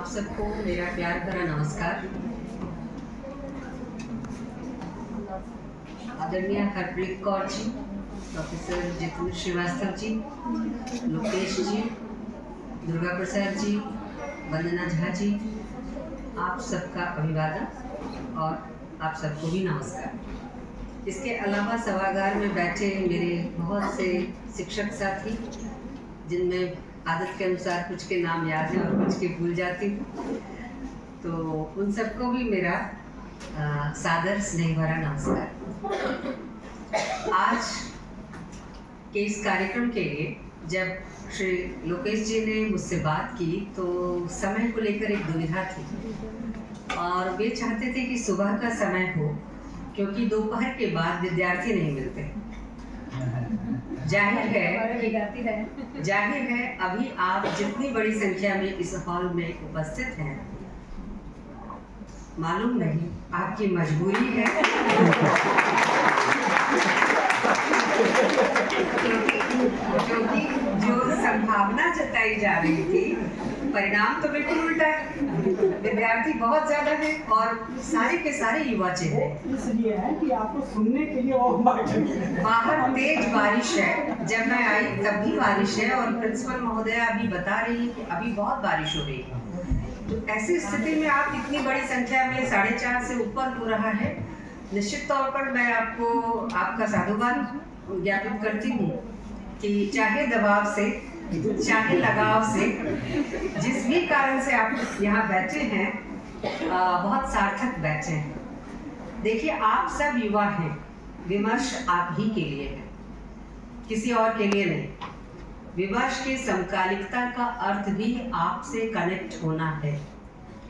आप सबको मेरा प्यार भरा नमस्कार। आदरणीय हरप्रीत कौर जी, प्रोफेसर जितेंद्र श्रीवास्तव जी, लोकेश जी, दुर्गा प्रसाद जी, वंदना झा जी, आप सबका अभिवादन और आप सबको भी नमस्कार। इसके अलावा सभागार में बैठे मेरे बहुत से शिक्षक साथी, जिनमें आदत के अनुसार कुछ के नाम याद है और कुछ के भूल जाती हूँ, तो उन सबको भी मेरा सादर स्नेह भरा नमस्कार। आज के इस कार्यक्रम के लिए जब श्री लोकेश जी ने मुझसे बात की तो समय को लेकर एक दुविधा थी और वे चाहते थे कि सुबह का समय हो, क्योंकि दोपहर के बाद विद्यार्थी नहीं मिलते। जाहिर है अभी आप जितनी बड़ी संख्या में इस हॉल में उपस्थित हैं, मालूम नहीं आपकी मजबूरी है क्योंकि जो संभावना जताई जा रही थी, परिणाम तो बिल्कुल उल्टा है। विद्यार्थी बहुत ज्यादा है और सारे के सारे युवा चेहरे, इसलिए है कि आपको सुनने के लिए और बाहर तेज बारिश है। जब मैं आई तब भी बारिश है और प्रिंसिपल महोदया अभी बता रही है कि अभी बहुत बारिश हो रही है। तो ऐसी स्थिति में आप इतनी बड़ी संख्या में 4:30 से ऊपर हो रहा है, निश्चित तौर पर मैं आपको आपका साधुवाद ज्ञापित करती हूँ कि चाहे दबाव से चाहे लगाव से, जिस भी कारण से आप यहाँ बैठे हैं, बहुत सार्थक बैठे हैं। देखिए, आप सब युवा हैं, विमर्श आप ही के लिए है, किसी और के लिए नहीं। विमर्श की समकालिकता का अर्थ भी आपसे कनेक्ट होना है,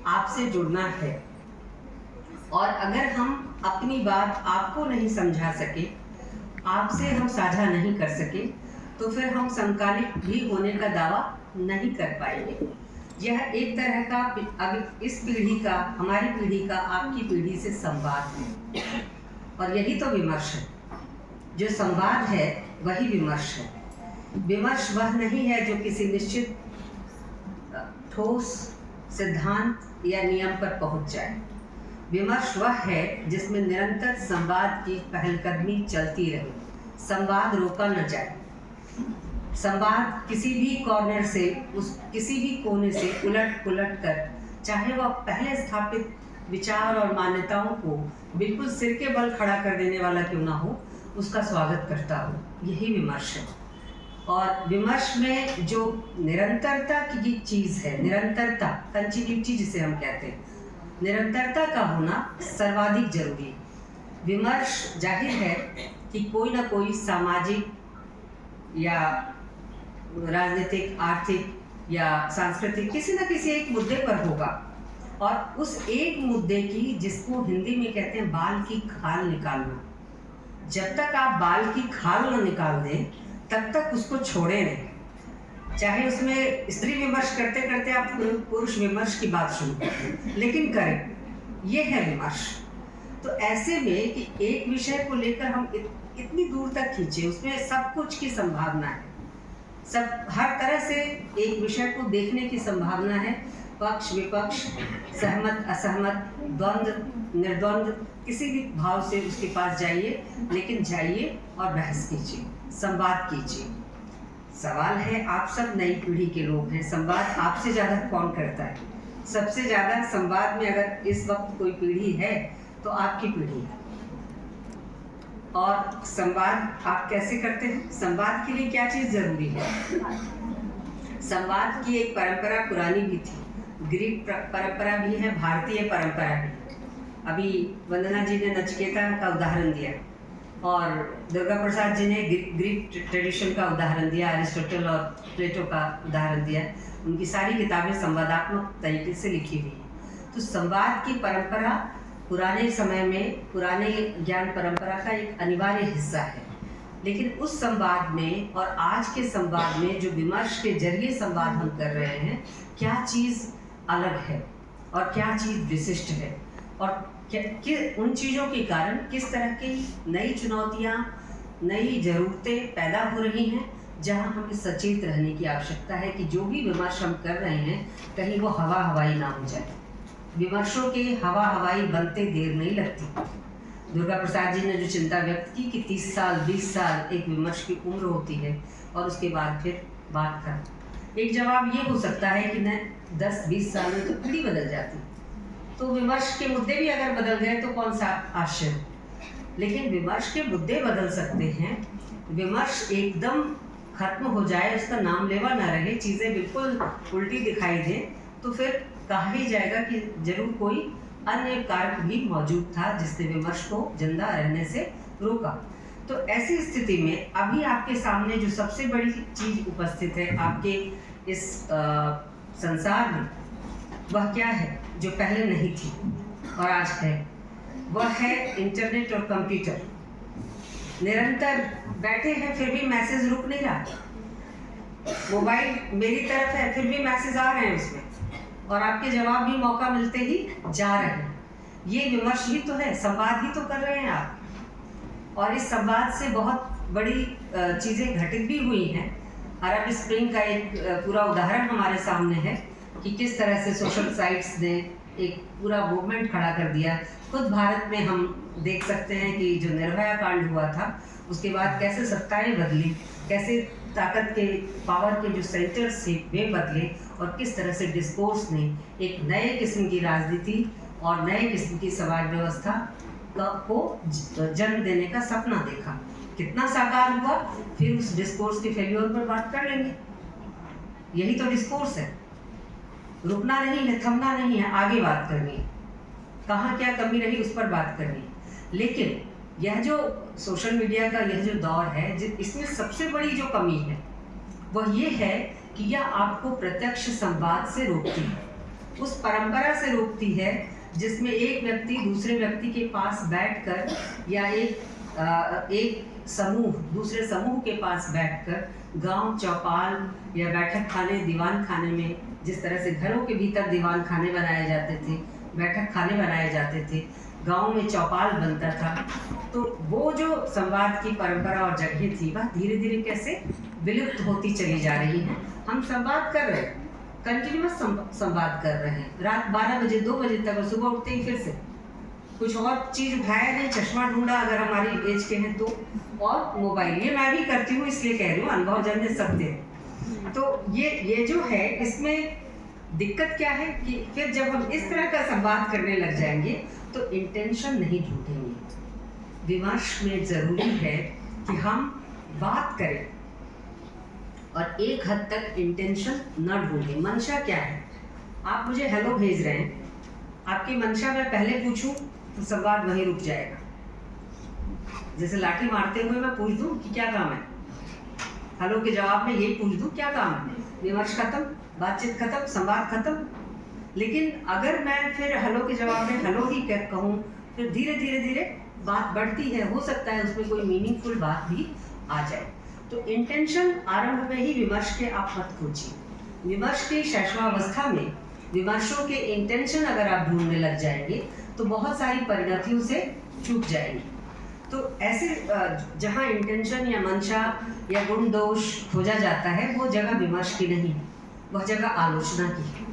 आपसे जुड़ना है। और अगर हम अपनी बात आपको नहीं समझा सके, आपसे हम साझा नहीं कर सके, तो फिर हम समकालिक भी होने का दावा नहीं कर पाएंगे। यह एक तरह का अगर इस पीढ़ी का, हमारी पीढ़ी का आपकी पीढ़ी से संवाद है, और यही तो विमर्श है। जो संवाद है वही विमर्श है। विमर्श वह नहीं है जो किसी निश्चित ठोस सिद्धांत या नियम पर पहुंच जाए। विमर्श वह है जिसमें निरंतर संवाद की पहलकदमी चलती रहे, संवाद रोका न जाए, संवाद किसी भी कॉर्नर से, किसी भी कोने से उलट पुलट कर, चाहे वह पहले स्थापित विचार और मान्यताओं को बिल्कुल सिर के बल खड़ा कर देने वाला क्यों ना हो, उसका स्वागत करता हो। यही विमर्श है। और विमर्श में जो निरंतरता की चीज़ है, निरंतरता, कंटिन्यूटी जिसे हम कहते हैं, निरंतरता का होना सर्वाधिक जरूरी है। विमर्श जाहिर है कि कोई ना कोई सामाजिक या राजनीतिक, आर्थिक या सांस्कृतिक किसी न किसी एक मुद्दे पर होगा, और उस एक मुद्दे की, जिसको हिंदी में कहते हैं बाल की खाल निकालना, जब तक आप बाल की खाल न निकाल दें तब तक उसको छोड़े नहीं। चाहे उसमें स्त्री विमर्श करते करते आप पुरुष विमर्श की बात शुरू करें, लेकिन करें, ये है विमर्श। तो ऐसे में कि एक विषय को लेकर हम इतनी दूर तक खींचे, उसमें सब कुछ की संभावना है, सब हर तरह से एक विषय को देखने की संभावना है। पक्ष विपक्ष, सहमत असहमत, द्वंद्व निर्द्वंद्व, किसी भी भाव से उसके पास जाइए, लेकिन जाइए और बहस कीजिए, संवाद कीजिए। सवाल है, आप सब नई पीढ़ी के लोग हैं, संवाद आपसे ज़्यादा कौन करता है? सबसे ज़्यादा संवाद में अगर इस वक्त कोई पीढ़ी है तो आपकी पीढ़ी है। और संवाद आप कैसे करते हैं? संवाद के लिए क्या चीज़ ज़रूरी है? संवाद की एक परंपरा पुरानी भी थी, ग्रीक परंपरा भी है, भारतीय परंपरा भी। अभी वंदना जी ने नचिकेता का उदाहरण दिया और दुर्गा प्रसाद जी ने ग्रीक ट्रेडिशन का उदाहरण दिया, अरिस्टोटल और प्लेटो का उदाहरण दिया। उनकी सारी किताबें संवादात्मक तरीके से लिखी हुई हैं। तो संवाद की परंपरा पुराने समय में, पुराने ज्ञान परंपरा का एक अनिवार्य हिस्सा है। लेकिन उस संवाद में और आज के संवाद में, जो विमर्श के जरिए संवाद हम कर रहे हैं, क्या चीज़ अलग है और क्या चीज़ विशिष्ट है, और उन चीज़ों के कारण किस तरह की नई चुनौतियाँ, नई ज़रूरतें पैदा हो रही हैं, जहाँ हमें सचेत रहने की आवश्यकता है कि जो भी विमर्श हम कर रहे हैं कहीं वो हवा हवाई ना हो जाए। विमर्शों के हवा हवाई बनते देर नहीं लगती। दुर्गा प्रसाद जी ने जो चिंता व्यक्त की कि 30 साल 20 साल एक विमर्श की उम्र होती है और उसके बाद फिर बात कर, एक जवाब ये हो सकता है कि न 10-20 साल में तो पीढ़ी बदल जाती, तो विमर्श के मुद्दे भी अगर बदल गए तो कौन सा आश्चर्य। लेकिन विमर्श के मुद्दे बदल सकते हैं, विमर्श एकदम खत्म हो जाए, उसका नाम लेवा ना रहे, चीज़ें बिल्कुल उल्टी दिखाई दे, तो फिर कहा ही जाएगा कि जरूर कोई अन्य कारक भी मौजूद था जिसने विमर्श को जिंदा रहने से रोका। तो ऐसी स्थिति में अभी आपके सामने जो सबसे बड़ी चीज उपस्थित है आपके इस संसार में, वह क्या है जो पहले नहीं थी और आज है? वह है इंटरनेट और कंप्यूटर। निरंतर बैठे हैं फिर भी मैसेज रुक नहीं रहा, मोबाइल मेरी तरफ है फिर भी मैसेज आ रहे हैं उसमें, और आपके जवाब भी मौका मिलते ही जा रहे हैं। ये विमर्श ही तो है, संवाद ही तो कर रहे हैं आप, और इस संवाद से बहुत बड़ी चीज़ें घटित भी हुई हैं। अरब स्प्रिंग का एक पूरा उदाहरण हमारे सामने है कि किस तरह से सोशल साइट्स ने एक पूरा मूवमेंट खड़ा कर दिया। खुद भारत में हम देख सकते हैं कि जो निर्भया कांड हुआ था उसके बाद कैसे सत्ताएं बदली, कैसे ताकत के पावर के जो सेंटर्स थे वे बदले, और किस तरह से डिस्कोर्स ने एक नए किस्म की राजनीति और नए किस्म की समाज व्यवस्था को जन्म देने का सपना देखा। कितना साकार हुआ, फिर उस डिस्कोर्स के फेल्योर पर बात कर लेंगे। यही तो डिस्कोर्स है, रुकना नहीं है, थमना नहीं है, आगे बात करनी है, कहाँ क्या कमी रही उस पर बात करनी है। लेकिन यह जो सोशल मीडिया का यह जो दौर है, इसमें सबसे बड़ी जो कमी है वह ये है कि यह आपको प्रत्यक्ष संवाद से रोकती है, उस परंपरा से रोकती है जिसमें एक व्यक्ति दूसरे व्यक्ति के पास बैठकर या एक समूह दूसरे समूह के पास बैठकर गांव चौपाल या बैठक खाने दीवान खाने में, जिस तरह से घरों के भीतर दीवान खाने बनाए जाते थे, बैठक खाने बनाए जाते थे, गांव में चौपाल बनता था, तो वो जो संवाद की परंपरा और जगह थी वह धीरे धीरे कैसे विलुप्त होती चली जा रही है। हम संवाद कर रहे हैं, कंटिन्यूअस संवाद कर रहे हैं, रात 12 बजे 2 बजे तक, और सुबह उठते ही फिर से कुछ और चीज़ उठाया नहीं, चश्मा ढूंढा अगर हमारी एज के हैं तो, और मोबाइल। ये मैं भी करती हूँ इसलिए कह रही हूँ, अनुभव जन्य सत्य है। तो ये जो है, इसमें दिक्कत क्या है कि फिर जब हम इस तरह का संवाद करने लग जाएंगे तो इंटेंशन नहीं ढूंढेंगे। विमर्श में ज़रूरी है कि हम बात करें और एक हद तक इंटेंशन न ढूंढें। मंशा क्या है? आप मुझे हेलो भेज रहे हैं, आपकी मंशा मैं पहले पूछूं तो संवाद वहीं रुक जाएगा। जैसे लाठी मारते हुए मैं पूछ दूं कि क्या काम है, हेलो के जवाब में यही पूछ दूं क्या काम है, विमर्श खत्म, बातचीत खत्म, संवाद खत्म। लेकिन अगर मैं फिर हेलो के जवाब में हेलो ही कहूँ, फिर धीरे धीरे धीरे बात बढ़ती है, हो सकता है उसमें कोई मीनिंगफुल बात भी आ जाए। तो इंटेंशन आरंभ में ही विमर्श के आप मत खोजिए। विमर्श की शैशवावस्था में विमर्शों के इंटेंशन अगर आप ढूंढने लग जाएंगे तो बहुत सारी परिणतियों से चूक जाएंगे। तो ऐसे जहाँ इंटेंशन या मंशा या गुण दोष खोजा जाता है वो जगह विमर्श की नहीं, वह जगह आलोचना की है।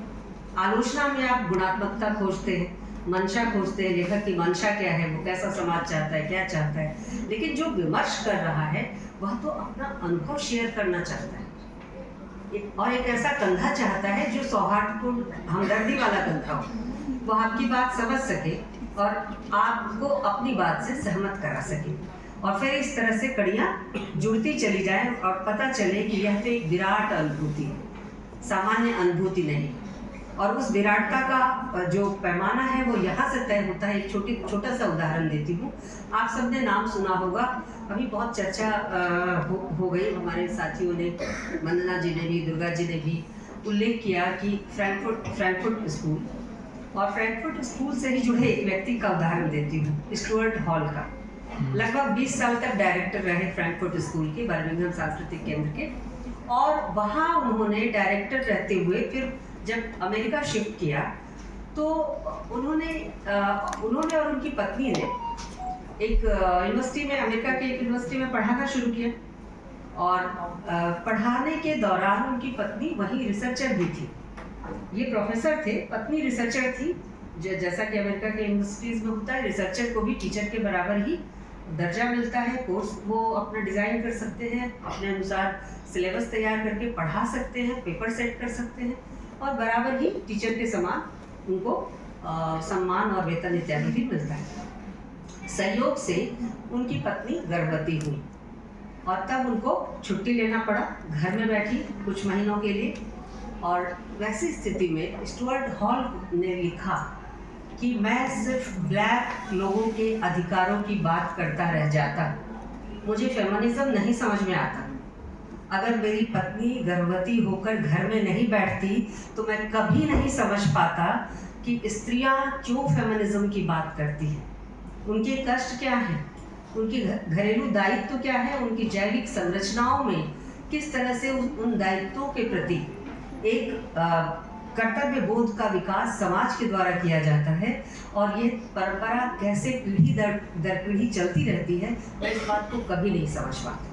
आलोचना में आप गुणात्मकता खोजते हैं, मंशा खोजते हैं, लेखक की मंशा क्या है, वो कैसा समाज चाहता है, क्या चाहता है। लेकिन जो विमर्श कर रहा है वह तो अपना अनुभव शेयर करना चाहता है, और एक ऐसा कंधा चाहता है जो सौहार्दपूर्ण हमदर्दी वाला कंधा हो, वो आपकी बात समझ सके और आपको अपनी बात से सहमत करा सके, और फिर इस तरह से कड़ियाँ जुड़ती चली जाए और पता चले कि यह तो एक विराट अनुभूति है, सामान्य अनुभूति नहीं। और उस विराटता का जो पैमाना है वो यहाँ से तय होता है। एक छोटा सा उदाहरण देती हूँ। आप सबने नाम सुना होगा, अभी बहुत चर्चा हो गई, हमारे साथियों ने, वंदना जी ने भी, दुर्गा जी ने भी उल्लेख किया कि फ्रैंकफर्ट स्कूल, और फ्रैंकफर्ट स्कूल से ही जुड़े एक व्यक्ति का उदाहरण देती हूँ, स्टुअर्ट हॉल का। लगभग 20 साल तक डायरेक्टर रहे फ्रैंकफर्ट स्कूल के, बर्मिंघम सांस्कृतिक केंद्र के, और वहाँ उन्होंने डायरेक्टर रहते हुए फिर जब अमेरिका शिफ्ट किया तो उन्होंने और उनकी पत्नी ने एक यूनिवर्सिटी में, अमेरिका के एक यूनिवर्सिटी में पढ़ाना शुरू किया, और पढ़ाने के दौरान उनकी पत्नी वही रिसर्चर भी थी। ये प्रोफेसर थे, पत्नी रिसर्चर थी। जैसा कि अमेरिका के यूनिवर्सिटीज़ में होता है, रिसर्चर को भी टीचर के बराबर ही दर्जा मिलता है। कोर्स वो अपना डिज़ाइन कर सकते हैं, अपने अनुसार सिलेबस तैयार करके पढ़ा सकते हैं, पेपर सेट कर सकते हैं और बराबर ही टीचर के समान उनको सम्मान और वेतन इत्यादि भी मिलता है। संयोग से उनकी पत्नी गर्भवती हुई और तब उनको छुट्टी लेना पड़ा, घर में बैठी कुछ महीनों के लिए। और वैसी स्थिति में स्टुअर्ट हॉल ने लिखा कि मैं सिर्फ ब्लैक लोगों के अधिकारों की बात करता रह जाता, मुझे फेमिनिज्म नहीं समझ में आता। अगर मेरी पत्नी गर्भवती होकर घर में नहीं बैठती तो मैं कभी नहीं समझ पाता कि स्त्रियां क्यों फेमिनिज्म की बात करती हैं, उनके कष्ट क्या हैं, उनके घरेलू दायित्व क्या है, उनकी जैविक संरचनाओं में किस तरह से उन दायित्वों के प्रति एक कर्तव्य बोध का विकास समाज के द्वारा किया जाता है और ये परंपरा कैसे पीढ़ी दर पीढ़ी चलती रहती है, मैं इस बात को कभी नहीं समझ पाती।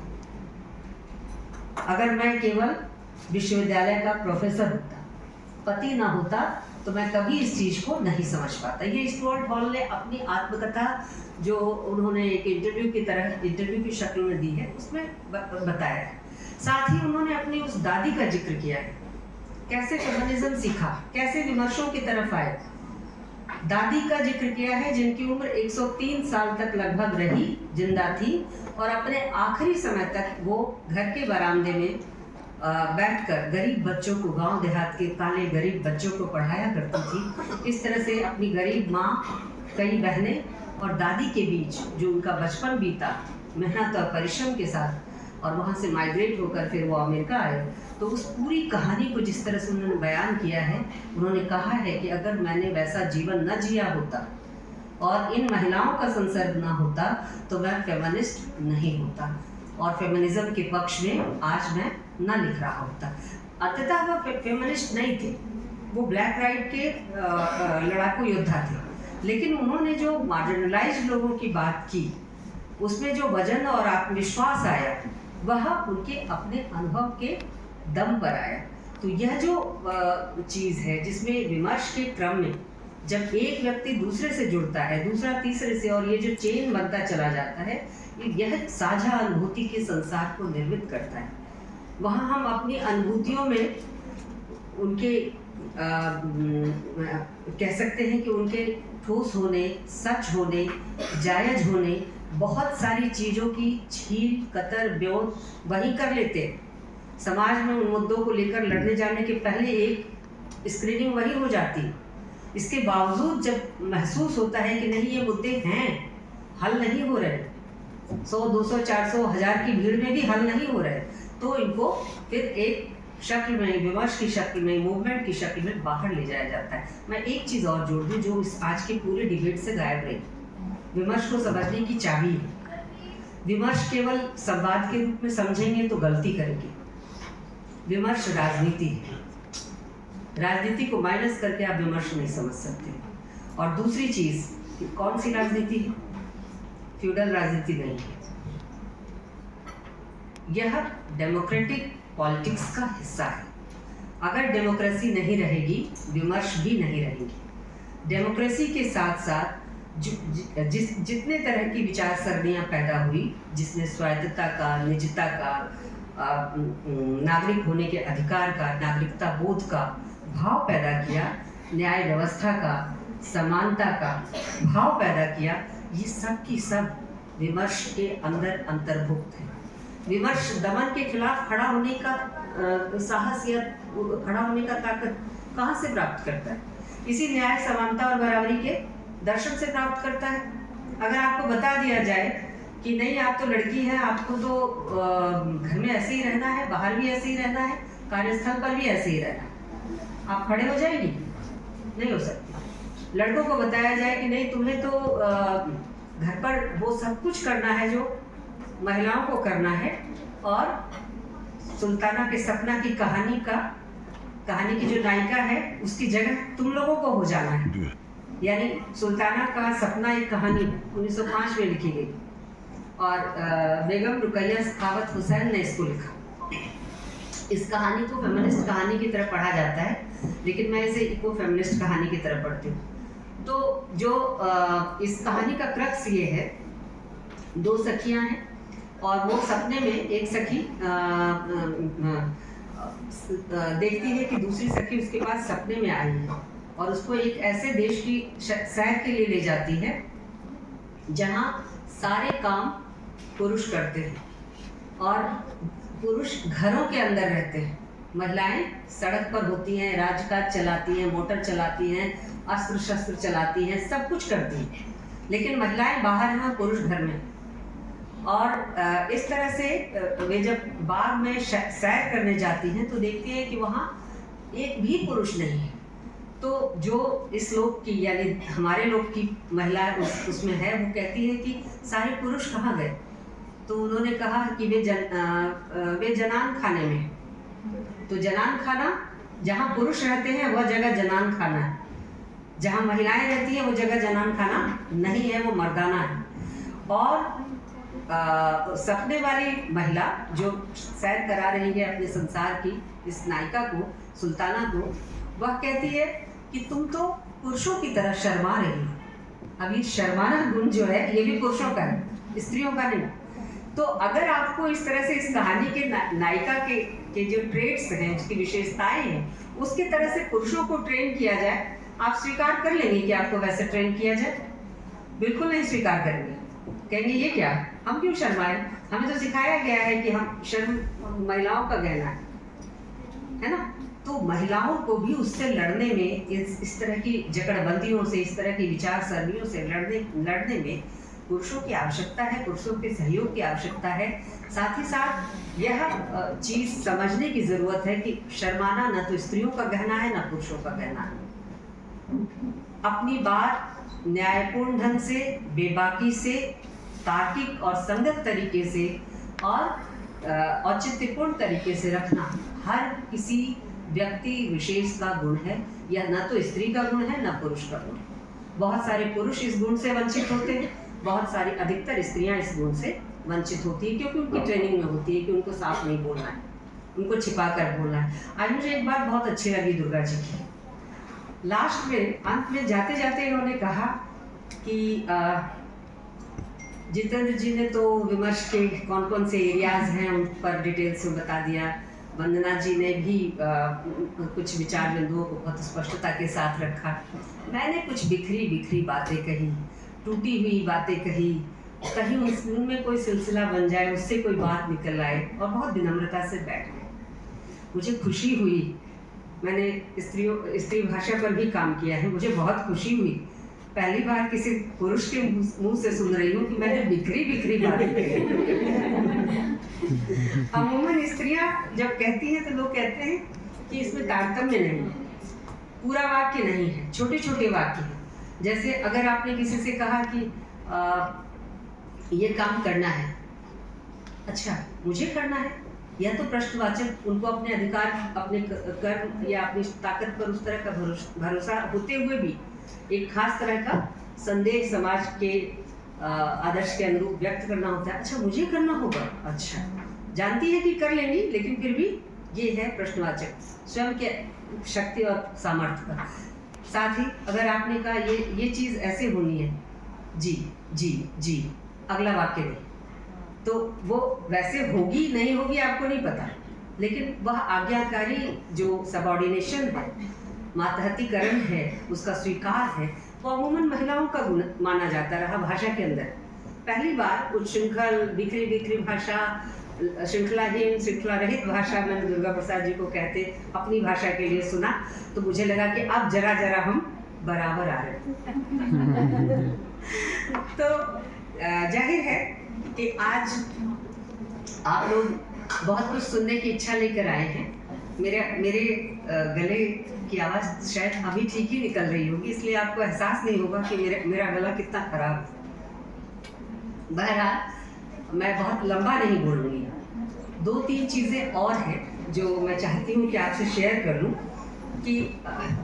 अगर मैं केवल विश्वविद्यालय का प्रोफेसर होता, पति ना होता, तो मैं कभी इस चीज़ को नहीं समझ पाता। ये स्टुअर्ट हॉल ने अपनी आत्मकथा जो उन्होंने एक इंटरव्यू की शक्ल में दी है, उसमें बताया है। साथ ही उन्होंने अपनी उस दादी का जिक्र किया है, कैसे फेमिनिज्म सीखा, कैसे विमर्शों की तरफ आए। दादी का जिक्र किया है जिनकी उम्र 103 साल तक लगभग रही, जिंदा थी और अपने आखिरी समय तक वो घर के बरामदे में बैठकर गरीब बच्चों को, गांव देहात के काले गरीब बच्चों को पढ़ाया करती थी। इस तरह से अपनी गरीब माँ, कई बहनें और दादी के बीच जो उनका बचपन बीता मेहनत और परिश्रम के साथ, और वहाँ से माइग्रेट होकर फिर वो अमेरिका आए, तो उस पूरी कहानी को जिस तरह से उन्होंने बयान किया है, उन्होंने कहा है कि अगर मैंने वैसा जीवन न जिया होता और इन महिलाओं का संसर्ग ना होता तो मैं फेमिनिस्ट नहीं होता और फेमिनिज्म के पक्ष में आज मैं न लिख रहा होता। अंततः वो फेमिनिस्ट नहीं थे, वो ब्लैक राइट के लड़ाकू योद्धा थे, लेकिन उन्होंने जो मार्जिनलाइज्ड लोगों की बात की, उसमें जो वजन और आत्मविश्वास आया वह उनके अपने अनुभव के दम पर आया। तो यह जो चीज़ है जिसमें विमर्श के क्रम में जब एक व्यक्ति दूसरे से जुड़ता है, दूसरा तीसरे से, और ये जो चेन बनता चला जाता है, यह साझा अनुभूति के संसार को निर्मित करता है। वहाँ हम अपनी अनुभूतियों में उनके कह सकते हैं कि उनके ठोस होने, सच होने, जायज होने, बहुत सारी चीज़ों की छील कतर ब्योन वही कर लेते हैं। समाज में उन मुद्दों को लेकर लड़ने जाने के पहले एक स्क्रीनिंग वही हो जाती है। इसके बावजूद जब महसूस होता है कि नहीं, ये मुद्दे हैं, हल नहीं हो रहे, 100, 200, 400, 1000 की भीड़ में भी हल नहीं हो रहे, तो इनको फिर एक शक्ल में, विमर्श की शक्ल में, मूवमेंट की शक्ल में बाहर ले जाया जाता है। मैं एक चीज़ और जोड़ दूँ जो इस आज के पूरे डिबेट से गायब रही, विमर्श को समझने की चाबी है। विमर्श केवल संवाद के रूप में समझेंगे तो गलती करेंगे। विमर्श राजनीति है, राजनीति को माइनस करके आप विमर्श नहीं समझ सकते। और दूसरी चीज़, कौन सी राजनीति है? फ्यूडल राजनीति नहीं है, यह डेमोक्रेटिक पॉलिटिक्स का हिस्सा है। अगर डेमोक्रेसी नहीं रहेगी, विमर्श भी नहीं रहेगी। डेमोक्रेसी के साथ साथ जितने तरह की विचार सरणियाँ पैदा हुई, जिसने स्वायत्तता का, निजता का, नागरिक होने के अधिकार का, नागरिकता बोध का भाव पैदा किया, न्याय व्यवस्था का, समानता का भाव पैदा किया, ये सब की सब विमर्श के अंदर अंतर्भुक्त है। विमर्श दमन के खिलाफ खड़ा होने का साहस या खड़ा होने का ताकत कहाँ से प्राप्त करता है? इसी न्याय, समानता और बराबरी के दर्शन से प्राप्त करता है। अगर आपको बता दिया जाए कि नहीं, आप तो लड़की हैं, आपको तो घर में ऐसे ही रहना है, बाहर भी ऐसे ही रहना है, कार्यस्थल पर भी ऐसे ही रहना है, आप खड़े हो जाएंगी? नहीं हो सकती। लड़कों को बताया जाए कि नहीं, तुम्हें तो घर पर वो सब कुछ करना है जो महिलाओं को करना है, और सुल्ताना के सपना की कहानी की जो नायिका है उसकी जगह तुम लोगों को हो जाना है। यानी सुल्ताना का सपना एक कहानी 1905 में लिखी गई, और बेगम रुकैया सखावत हुसैन ने इसको लिखा। इस कहानी को फेमिनिस्ट कहानी की तरह पढ़ा जाता है, लेकिन मैं इसे इको फेमिनिस्ट कहानी की तरह पढ़ती हूँ। तो जो इस कहानी का क्रक्स ये है, दो सखियाँ हैं और वो सपने में एक सखी देखती है कि दूसरी सखी उसके पास सपने में आई है और उसको एक ऐसे देश की सैर के लिए ले जाती है जहाँ सारे काम पुरुष करते हैं और पुरुष घरों के अंदर रहते हैं। महिलाएं सड़क पर होती हैं, राजकाज चलाती हैं, मोटर चलाती हैं, अस्त्र शस्त्र चलाती हैं, सब कुछ करती हैं, लेकिन महिलाएं बाहर हैं, पुरुष घर में। और इस तरह से वे जब बाग में सैर करने जाती हैं तो देखती हैं कि वहाँ एक भी पुरुष नहीं है। तो जो इस लोक की यानी हमारे लोक की महिला उसमें है, वो कहती है कि सारे पुरुष कहाँ गए? तो उन्होंने कहा कि वे जनान खाने में हैं। तो जनान खाना जहाँ पुरुष रहते हैं वह जगह जनान खाना है, जहाँ महिलाएं रहती हैं वो जगह जनान खाना नहीं है, वो मर्दाना है। और सपने वाली महिला जो सैर करा रही है अपने संसार की इस नायिका को, सुल्ताना को, वह कहती है कि तुम तो पुरुषों की तरह शर्मा रही हो। अब ये शर्माना गुण जो है ये भी पुरुषों का है, स्त्रियों का नहीं। तो अगर आपको इस तरह से इस कहानी के नायिका के जो ट्रेड्स हैं, उसकी विशेषताएं हैं, उसकी तरह से पुरुषों को ट्रेन किया जाए, आप स्वीकार कर लेंगे कि आपको वैसे ट्रेन किया जाए? बिल्कुल नहीं स्वीकार करेंगे, कहेंगे ये क्या, हम क्यों शर्माए? हमें तो सिखाया गया है कि हम शर्म महिलाओं का गहना है ना। तो महिलाओं को भी उससे लड़ने में, इस तरह की जकड़बंदियों से, इस तरह की विचार सरणियों से लड़ने में पुरुषों की आवश्यकता है, पुरुषों के सहयोग की आवश्यकता है। साथ ही साथ यह चीज़ समझने की ज़रूरत है कि शर्माना न तो स्त्रियों का गहना है, न पुरुषों का गहना है। अपनी बात न्यायपूर्ण ढंग से, बेबाकी से, तार्किक और संगत तरीके से और औचित्यपूर्ण तरीके से रखना हर किसी व्यक्ति विशेष का गुण है। यह न तो स्त्री का गुण है, न पुरुष का गुण। बहुत सारे पुरुष इस गुण से वंचित होते हैं, बहुत सारी अधिकतर स्त्रियां इस गुण से वंचित होती है, क्योंकि उनकी ट्रेनिंग में होती है कि उनको साफ नहीं बोलना है, उनको छिपा कर बोलना है। आज मुझे एक बात बहुत अच्छी लगी दुर्गा जी की। लास्ट में, अंत में जाते जाते इन्होंने कहा कि जितेंद्र जी ने तो विमर्श के कौन कौन से एरियाज हैं उन पर डिटेल से बता दिया, वंदना जी ने भी कुछ विचार बिंदुओं को बहुत स्पष्टता के साथ रखा, मैंने कुछ बिखरी बातें कही, टूटी हुई बातें कही, कहीं उनमें कोई सिलसिला बन जाए, उससे कोई बात निकल आए, और बहुत विनम्रता से बैठ गए। मुझे खुशी हुई, मैंने स्त्री भाषा पर भी काम किया है, मुझे बहुत खुशी हुई, पहली बार किसी पुरुष के मुंह से सुन रही हूँ कि मैंने बिखरी बातें कही। अमूमन स्त्रियां जब कहती हैं तो लोग कहते हैं कि इसमें तारतम्य नहीं है, पूरा वाक्य नहीं है, छोटे छोटे वाक्य हैं। जैसे अगर आपने किसी से कहा कि ये काम करना है, अच्छा मुझे करना है, यह तो प्रश्नवाचक, उनको अपने अधिकार, अपने कर्म या अपनी ताकत पर उस तरह का भरोसा होते हुए भी एक खास तरह का संदेह समाज के आदर्श के अनुरूप व्यक्त करना होता है। अच्छा मुझे करना होगा, अच्छा जानती है कि कर लेंगी, लेकिन फिर भी ये है प्रश्नवाचक, स्वयं के शक्ति और सामर्थ्य का। साथ ही अगर आपने कहा ये चीज़ ऐसे होनी है, जी अगला वाक्य नहीं, तो वो वैसे होगी नहीं होगी आपको नहीं पता, लेकिन वह आज्ञाकारी जो सबऑर्डिनेशन है, मातहतीकरण है, उसका स्वीकार है, वो अमूमन महिलाओं का गुण माना जाता रहा भाषा के अंदर। पहली बार उच्छृंखल, बिखरी भाषा, श्रृंखलाहीन, श्रृंखला रहित भाषा मैंने दुर्गा प्रसाद जी को कहते अपनी भाषा के लिए सुना, तो मुझे लगा कि अब जरा हम बराबर आ रहे हैं। तो जाहिर है कि आज आप लोग बहुत कुछ सुनने की इच्छा लेकर आए हैं। मेरे गले की आवाज़ शायद अभी ठीक ही निकल रही होगी, इसलिए आपको एहसास नहीं होगा कि मेरा गला कितना खराब है। बहरहाल मैं बहुत लंबा नहीं बोलूँगी, 2-3 चीज़ें और हैं जो मैं चाहती हूँ कि आपसे शेयर कर लूँ कि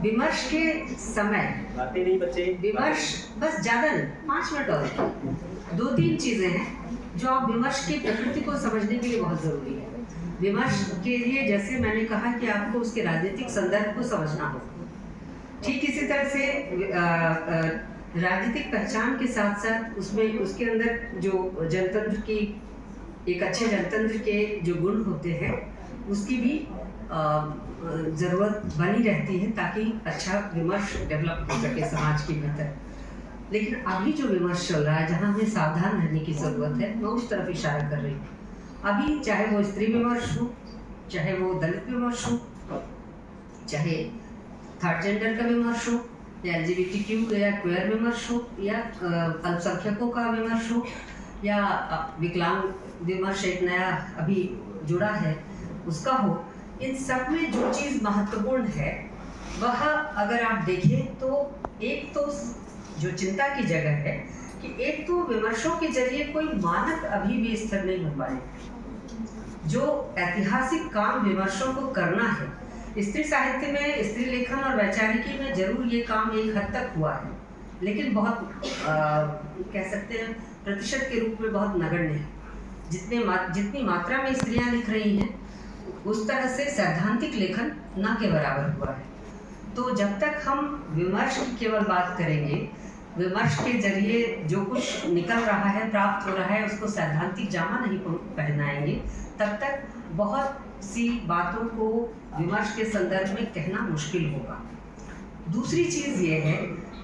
विमर्श के समय, बातें नहीं बच्चे, विमर्श बस ज़्यादा नहीं, 5 मिनट और, 2-3 चीज़ें हैं जो आप विमर्श की प्रकृति को समझने के लिए बहुत ज़रूरी है। विमर्श के लिए जैसे मैंने कहा कि आपको उसके राजनीतिक संदर्भ को समझना होगा, ठीक इसी तरह से राजनीतिक पहचान के साथ साथ उसमें उसके अंदर जो जनतंत्र की एक अच्छे जनतंत्र के जो गुण होते हैं उसकी भी ज़रूरत बनी रहती है ताकि अच्छा विमर्श डेवलप हो सके समाज की भीतर। लेकिन अभी जो विमर्श चल रहा है जहाँ हमें सावधान रहने की ज़रूरत है, मैं उस तरफ इशारा कर रही हूँ। अभी चाहे वो स्त्री विमर्श हो, चाहे वो दलित विमर्श हो, चाहे थर्ड जेंडर का विमर्श हो, या LGBTQ या क्वेयर विमर्श हो, या अल्पसंख्यकों का विमर्श हो, या विकलांग विमर्श एक नया अभी जुड़ा है उसका हो, इन सब में जो चीज़ महत्वपूर्ण है वह अगर आप देखें तो एक तो जो चिंता की जगह है कि एक तो विमर्शों के जरिए कोई मानक अभी भी स्थिर नहीं हो पाए। जो ऐतिहासिक काम विमर्शों को करना है, स्त्री साहित्य में, स्त्री लेखन और वैचारिकी में जरूर ये काम एक हद तक हुआ है, लेकिन बहुत कह सकते हैं प्रतिशत के रूप में बहुत नगण्य है। जितनी मात्रा में स्त्रियां लिख रही हैं उस तरह से सैद्धांतिक लेखन न के बराबर हुआ है। तो जब तक हम विमर्श की केवल बात करेंगे, विमर्श के जरिए जो कुछ निकल रहा है, प्राप्त हो रहा है, उसको सैद्धांतिक जामा नहीं पहनाएंगे, तब तक बहुत सी बातों को विमर्श के संदर्भ में कहना मुश्किल होगा। दूसरी चीज़ ये है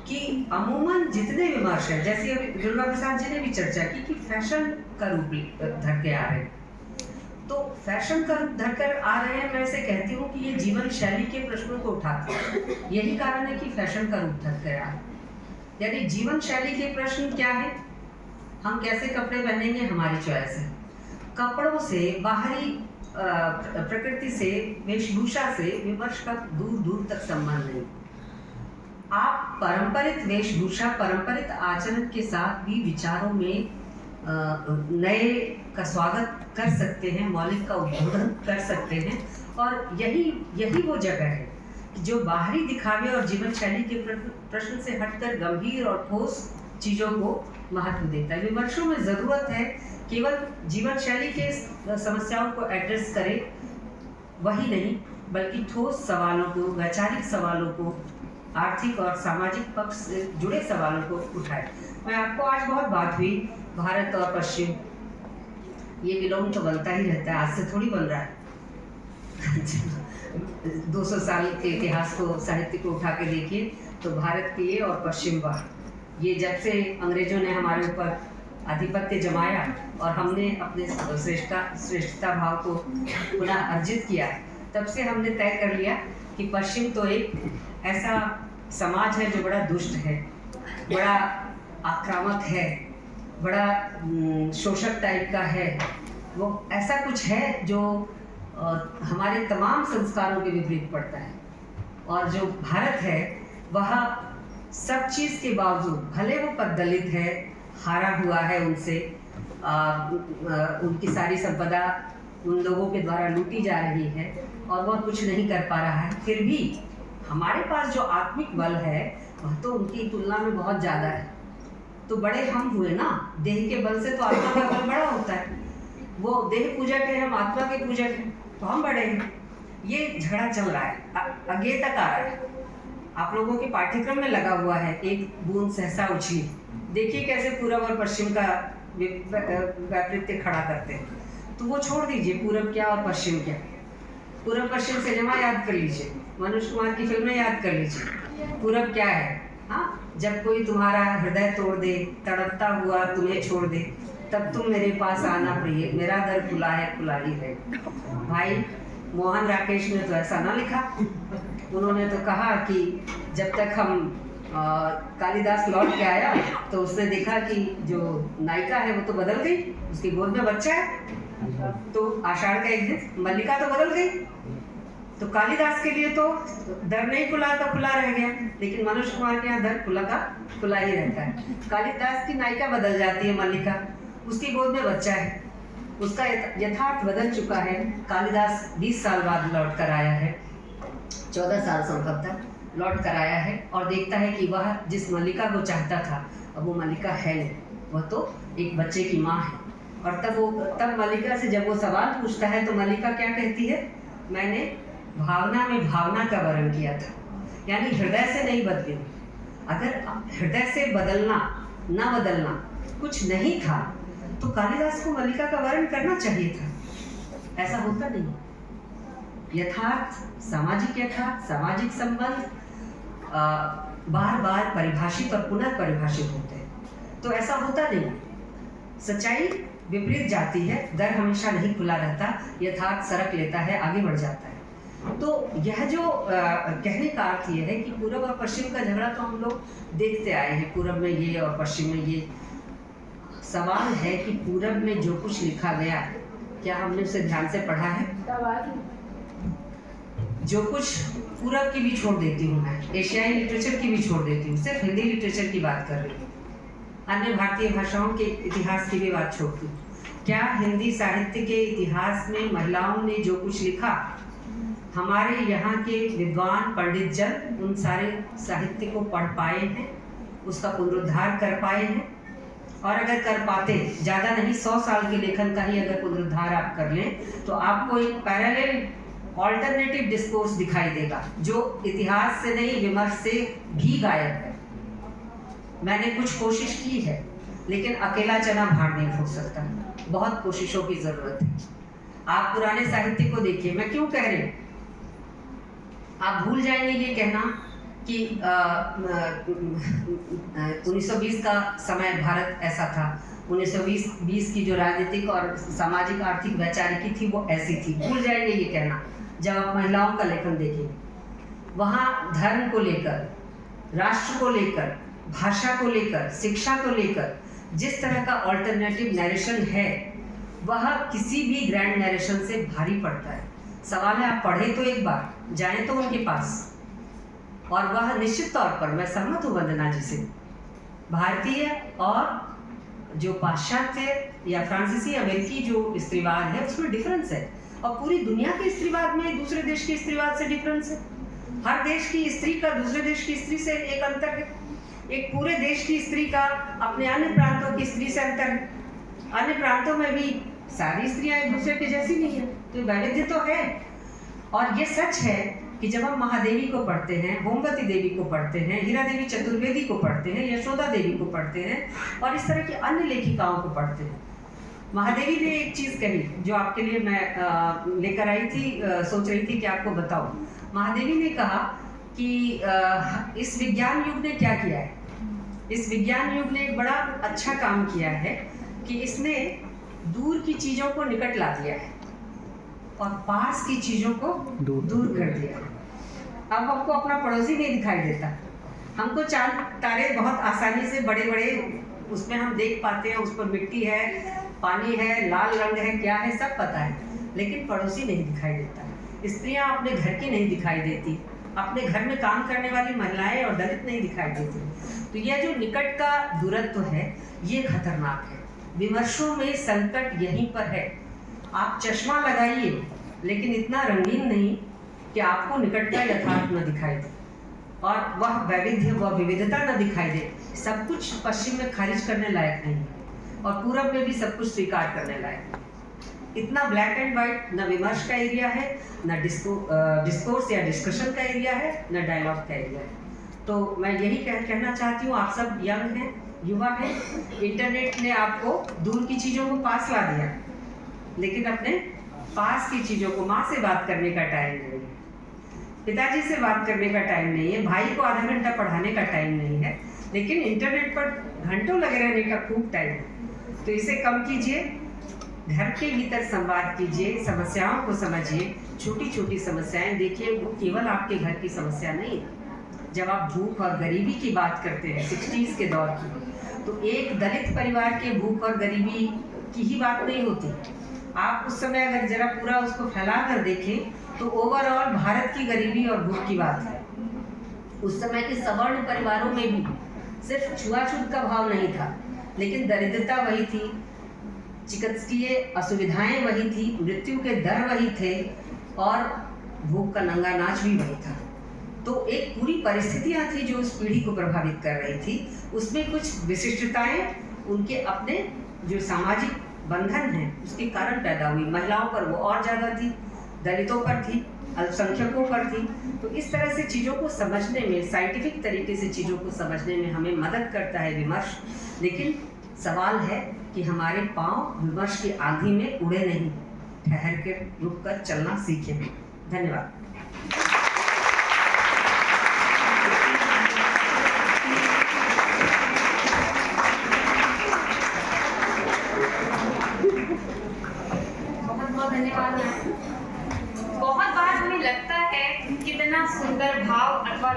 कि अमूमन जितने विमर्श हैं, जैसे अभी दुर्गा प्रसाद जी ने भी चर्चा की कि फैशन का रूप धर के आ रहे हैं, तो फैशन का रूप धरकर आ रहे हैं, मैं ऐसे कहती हूँ कि ये जीवन शैली के प्रश्नों को उठाते हैं। यही कारण है कि फैशन का रूप धर कर आ रहा है। यानी जीवन शैली के प्रश्न क्या है, हम कैसे कपड़े पहनेंगे, हमारी चॉइस है। कपड़ों से, बाहरी प्रकृति से, वेशभूषा से विमर्श का दूर दूर तक संबंध नहीं। आप पारंपरिक वेशभूषा, पारंपरिक आचरण के साथ भी विचारों में नए का स्वागत कर सकते हैं, मौलिक का उद्बोधन कर सकते हैं, और यही वो जगह है जो बाहरी दिखावे और जीवन शैली के प्रश्न से हटकर गंभीर और ठोस चीज़ों को महत्व देता है। विमर्शों में ज़रूरत है केवल जीवन शैली के समस्याओं को एड्रेस करे, वही नहीं बल्कि ठोस सवालों को, वैचारिक सवालों को, आर्थिक और सामाजिक पक्ष से जुड़े सवालों को उठाए। मैं आपको आज बहुत बात हुई भारत और पश्चिम, ये विलोम तो बनता ही रहता है, आज से थोड़ी बन रहा है। 200 साल के इतिहास को, साहित्य को उठा के देखिए तो भारत की ये और पश्चिम का ये, जब से अंग्रेजों ने हमारे ऊपर आधिपत्य जमाया और हमने अपने श्रेष्ठता भाव को पुनः अर्जित किया, तब से हमने तय कर लिया कि पश्चिम तो एक ऐसा समाज है जो बड़ा दुष्ट है, बड़ा आक्रामक है, बड़ा शोषक टाइप का है। वो ऐसा कुछ है जो हमारे तमाम संस्कारों के विपरीत पड़ता है। और जो भारत है वह सब चीज़ के बावजूद, भले वो दलित है, हारा हुआ है उनसे, उनकी सारी संपदा उन लोगों के द्वारा लूटी जा रही है और वह कुछ नहीं कर पा रहा है, फिर भी हमारे पास जो आत्मिक बल है वह तो उनकी तुलना में बहुत ज़्यादा है। तो बड़े हम हुए ना, देह के बल से तो आत्मा का बल बड़ा होता है। वो देह पूजक है, हम आत्मा के पूजक हैं, तो हम बड़े हैं। ये झगड़ा चल रहा है, आगे तक आ रहा है, आप लोगों के पाठ्यक्रम में लगा हुआ है। एक बूंद सहसा उछली, देखिए कैसे पूरब और पश्चिम का वैपरीत्य खड़ा करते हैं। तो वो छोड़ दीजिए पूरब क्या और पश्चिम क्या, पूरब पश्चिम सिनेमा याद कर लीजिए, मनोज कुमार की फिल्में याद कर लीजिए। पूरब क्या है, हाँ, जब कोई तुम्हारा हृदय तोड़ दे, तड़पता हुआ तुम्हें छोड़ दे, तब तुम मेरे पास आना प्रिय, मेरा दर खुला है, खुला ही है। भाई मोहन राकेश ने तो ऐसा ना लिखा, उन्होंने तो कहा कि जब तक हम कालिदास लौट के आया तो उसने देखा कि जो नायिका है वो तो बदल गई, उसकी गोद में बच्चा है। तो आषाढ़ का एक दिन मल्लिका तो बदल गई, तो कालिदास के लिए तो दर नहीं खुला तो खुला रह गया, लेकिन मनोज कुमार के यहाँ दर खुला का खुला ही रहता है। कालिदास की नायिका बदल जाती है मल्लिका, उसकी गोद में बच्चा है, उसका यथार्थ बदल चुका है। कालिदास 20 साल बाद लौट कर आया है, 14 साल संभवतः लौट कर आया है, और देखता है कि वह जिस मल्लिका को चाहता था अब वो मल्लिका है नहीं, वह तो एक बच्चे की माँ है। और तब मल्लिका से जब वो सवाल पूछता है तो मल्लिका क्या कहती है, मैंने भावना में भावना का वर्ण किया था, यानी हृदय से नहीं बदली। अगर हृदय से बदलना कुछ नहीं था तो कालिदास को मल्लिका का वर्ण करना चाहिए था। ऐसा होता नहीं। यथार्थ, सामाजिक संबंध बार बार परिभाषित और पुनर्परिभाषित होते हैं, तो ऐसा होता नहीं। सच्चाई विपरीत जाती है, दर हमेशा नहीं खुला रहता, यथार्थ सरक लेता है, आगे बढ़ जाता है। तो यह जो कहने का अर्थ ये है कि पूरब और पश्चिम का झगड़ा तो हम लोग देखते आए हैं, पूरब में ये और पश्चिम में ये। सवाल है कि पूरब में जो कुछ लिखा गया, क्या हमने उसे ध्यान से पढ़ा है? जो कुछ पूरब की भी छोड़ देती हूँ मैं, एशियाई लिटरेचर की भी छोड़ देती हूँ, सिर्फ हिंदी लिटरेचर की बात कर रही हूँ, अन्य भारतीय भाषाओं के इतिहास की भी बात छोड़ती हूँ। क्या हिंदी साहित्य के इतिहास में महिलाओं ने जो कुछ लिखा, हमारे यहाँ के विद्वान पंडित जन उन सारे साहित्य को पढ़ पाए हैं, उसका पुनरुद्धार कर पाए हैं? और अगर कर पाते, ज़्यादा नहीं, 100 साल के लेखन का ही अगर पुनरुद्धार आप कर लें तो आपको एक पैरेलल ऑल्टरनेटिव डिस्कोर्स दिखाई देगा जो इतिहास से नहीं, विमर्श से भी गायब है। मैंने कुछ कोशिश की है, लेकिन अकेला चना भार नहीं फूट सकता, बहुत कोशिशों की ज़रूरत है। आप पुराने साहित्य को देखिए, मैं क्यों कह रही हूँ, आप भूल जाएंगे ये कहना कि 1920 का समय भारत ऐसा था, 1920 की जो राजनीतिक और सामाजिक आर्थिक वैचारिकी थी वो ऐसी थी, भूल जाएंगे ये कहना। जब आप महिलाओं का लेखन देखेंगे, वहाँ धर्म को लेकर, राष्ट्र को लेकर, भाषा को लेकर, शिक्षा को लेकर जिस तरह का ऑल्टरनेटिव नैरेशन है, वह किसी भी ग्रैंड नैरेशन से भारी पड़ता है। सवाल है, आप पढ़े तो एक बार, जाएं तो उनके पास, और वह निश्चित तौर पर, मैं सहमत हूँ वंदना जी से, भारतीय और जो पाश्चात्य या फ्रांसीसी अमेरिकी जो स्त्रीवाद है उसमें डिफरेंस है, और पूरी दुनिया के स्त्रीवाद में दूसरे देश के स्त्रीवाद से डिफरेंस है। हर देश की स्त्री का दूसरे देश की स्त्री से एक अंतर है, एक पूरे देश की स्त्री का अपने अन्य प्रांतों की स्त्री से अंतर है। अन्य प्रांतों में भी सारी स्त्रियां एक दूसरे के जैसी नहीं है, तो वैविध्य तो है। और ये सच है कि जब हम महादेवी को पढ़ते हैं, होमवती देवी को पढ़ते हैं, हीरा देवी चतुर्वेदी को पढ़ते हैं, यशोदा देवी को पढ़ते हैं, और इस तरह की अन्य लेखिकाओं को पढ़ते हैं, महादेवी ने एक चीज़ कही जो आपके लिए मैं लेकर आई थी, सोच रही थी कि आपको बताऊं। महादेवी ने कहा कि इस विज्ञान युग ने क्या किया है, इस विज्ञान युग ने एक बड़ा अच्छा काम किया है कि इसने दूर की चीज़ों को निकट ला दिया है और पास की चीज़ों को दूर कर दिया है। अब हमको अपना पड़ोसी नहीं दिखाई देता, हमको चांद तारे बहुत आसानी से बड़े बड़े उसमें हम देख पाते हैं, उस पर मिट्टी है, पानी है, लाल रंग है, क्या है, सब पता है, लेकिन पड़ोसी नहीं दिखाई देता। स्त्रियां अपने घर की नहीं दिखाई देती, अपने घर में काम करने वाली महिलाएं और दलित नहीं दिखाई देती। तो यह जो निकट का दूरत्व है ये खतरनाक है। विमर्शों में संकट यहीं पर है। आप चश्मा लगाइए लेकिन इतना रंगीन नहीं कि आपको निकट का यथार्थ न दिखाई दे और वह वैविध्य, वह विविधता न दिखाई दे। सब कुछ पश्चिम में खारिज करने लायक नहीं है और पूरब में भी सब कुछ स्वीकार करने लायक है। इतना ब्लैक एंड वाइट न विमर्श का एरिया है, न डिस्कोर्स या डिस्कशन का एरिया है, न डायलॉग का एरिया है। तो मैं यही कहना चाहती हूँ, आप सब यंग हैं, युवा हैं, इंटरनेट ने आपको दूर की चीज़ों को पास ला दिया, लेकिन अपने पास की चीज़ों को, माँ से बात करने का टाइम नहीं है, पिताजी से बात करने का टाइम नहीं है, भाई को आधा घंटा पढ़ाने का टाइम नहीं है, लेकिन इंटरनेट पर घंटों लगे रहने का खूब टाइम है। तो इसे कम कीजिए, घर के भीतर संवाद कीजिए, समस्याओं को समझिए, छोटी छोटी समस्याएं देखिए, वो केवल आपके घर की समस्या नहीं है। जब आप भूख और गरीबी की बात करते हैं 60s के दौर की, तो एक दलित परिवार के भूख और गरीबी की ही बात नहीं होती। आप उस समय अगर जरा पूरा उसको फैला कर देखें तो ओवरऑल भारत की गरीबी और भूख की बात है। उस समय के सवर्ण परिवारों में भी सिर्फ छुआछूत का भाव नहीं था, लेकिन दरिद्रता वही थी, चिकित्सकीय असुविधाएं वही थी, मृत्यु के दर वही थे और भूख का नंगा नाच भी वही था। तो एक पूरी परिस्थितियां थी जो उस पीढ़ी को प्रभावित कर रही थी। उसमें कुछ विशिष्टताएं, उनके अपने जो सामाजिक बंधन है उसके कारण पैदा हुई। महिलाओं पर वो और ज़्यादा थी, दलितों पर थी, अल्पसंख्यकों पर थी। तो इस तरह से चीज़ों को समझने में, साइंटिफिक तरीके से चीज़ों को समझने में हमें मदद करता है विमर्श। लेकिन सवाल है कि हमारे पाँव विमर्श की आंधी में उड़े नहीं, ठहर के रुक कर चलना सीखें। धन्यवाद।